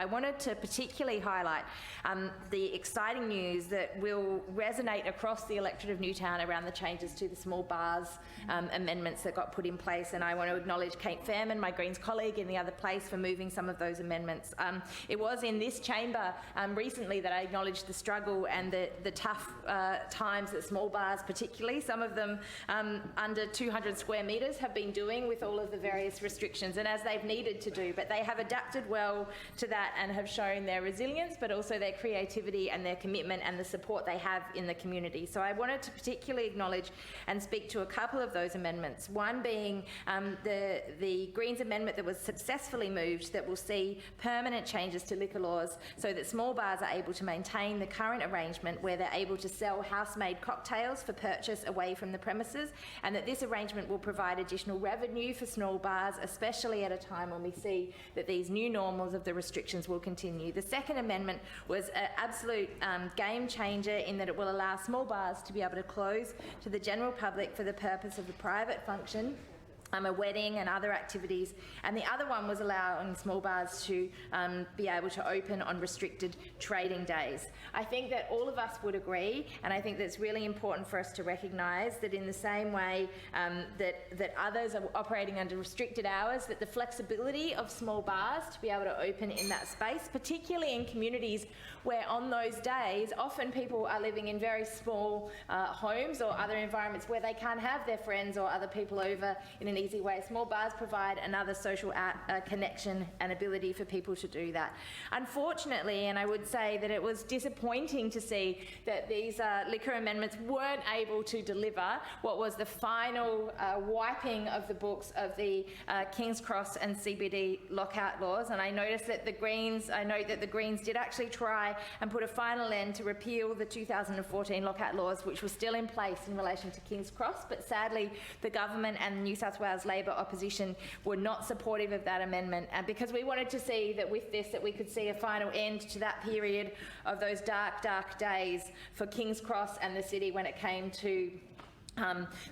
I wanted to particularly highlight the exciting news that will resonate across the electorate of Newtown around the changes to the small bars amendments that got put in place, and I want to acknowledge Kate Fairman, my Greens colleague in the other place, for moving some of those amendments. It was in this chamber recently that I acknowledged the struggle and the tough times that small bars, particularly, some of them under 200 square metres, have been doing with all of the various restrictions, and as they've needed to do, but they have adapted well to that and have shown their resilience, but also their creativity and their commitment and the support they have in the community. So I wanted to particularly acknowledge and speak to a couple of those amendments, one being the Greens amendment that was successfully moved that will see permanent changes to liquor laws so that small bars are able to maintain the current arrangement where they're able to sell house-made cocktails for purchase away from the premises, and that this arrangement will provide additional revenue for small bars, especially at a time when we see that these new normals of the restrictions will continue. The second amendment was an absolute game changer in that it will allow small bars to be able to close to the general public for the purpose of a private function, a wedding and other activities, and the other one was allowing small bars to be able to open on restricted trading days. I think that all of us would agree, and I think that's really important for us to recognise that in the same way that others are operating under restricted hours, that the flexibility of small bars to be able to open in that space, particularly in communities where on those days often people are living in very small homes or other environments where they can't have their friends or other people over in an easy way. Small bars provide another social connection and ability for people to do that. Unfortunately, and I would say that it was disappointing to see that these liquor amendments weren't able to deliver what was the final wiping of the books of the King's Cross and CBD lockout laws. And I noticed that the Greens did actually try and put a final end to repeal the 2014 lockout laws, which were still in place in relation to King's Cross, but sadly the government and New South Wales Labor opposition were not supportive of that amendment, and because we wanted to see that with this that we could see a final end to that period of those dark days for King's Cross and the city when it came to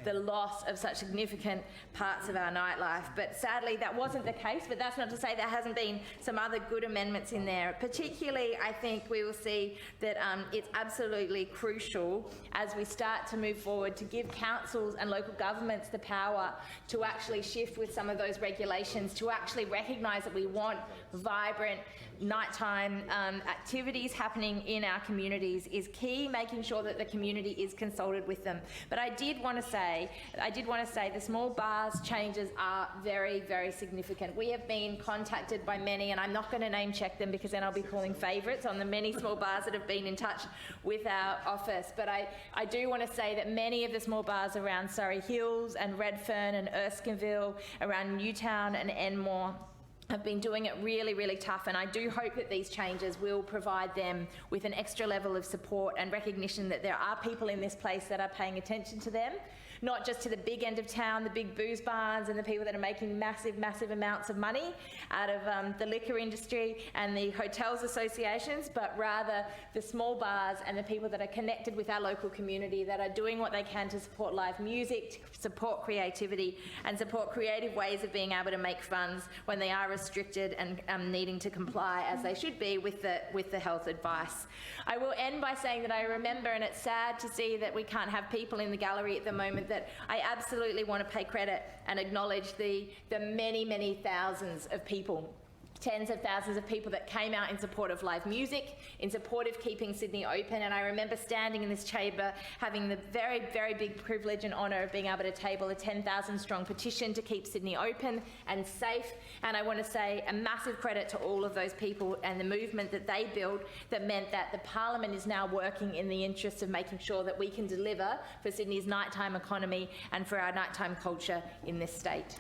the loss of such significant parts of our nightlife. But sadly that wasn't the case, but that's not to say there hasn't been some other good amendments in there. Particularly, I think we will see that it's absolutely crucial as we start to move forward to give councils and local governments the power to actually shift with some of those regulations, to actually recognise that we want vibrant nighttime activities happening in our communities is key, making sure that the community is consulted with them. But I did want to say the small bars changes are very, very significant. We have been contacted by many, and I'm not going to name check them because then I'll be calling favourites on the many small bars that have been in touch with our office. But I do want to say that many of the small bars around Surrey Hills and Redfern and Erskineville, around Newtown and Enmore, have been doing it really, really tough, and I do hope that these changes will provide them with an extra level of support and recognition that there are people in this place that are paying attention to them, not just to the big end of town, the big booze barns and the people that are making massive, massive amounts of money out of the liquor industry and the hotels associations, but rather the small bars and the people that are connected with our local community, that are doing what they can to support live music, to support creativity and support creative ways of being able to make funds when they are restricted and needing to comply as they should be with the health advice. I will end by saying that I remember, and it's sad to see that we can't have people in the gallery at the moment, that I absolutely want to pay credit and acknowledge the many, many thousands of people, tens of thousands of people that came out in support of live music, in support of keeping Sydney open. And I remember standing in this chamber having the very, very big privilege and honour of being able to table a 10,000 strong petition to keep Sydney open and safe. And I want to say a massive credit to all of those people and the movement that they built that meant that the Parliament is now working in the interests of making sure that we can deliver for Sydney's nighttime economy and for our nighttime culture in this state.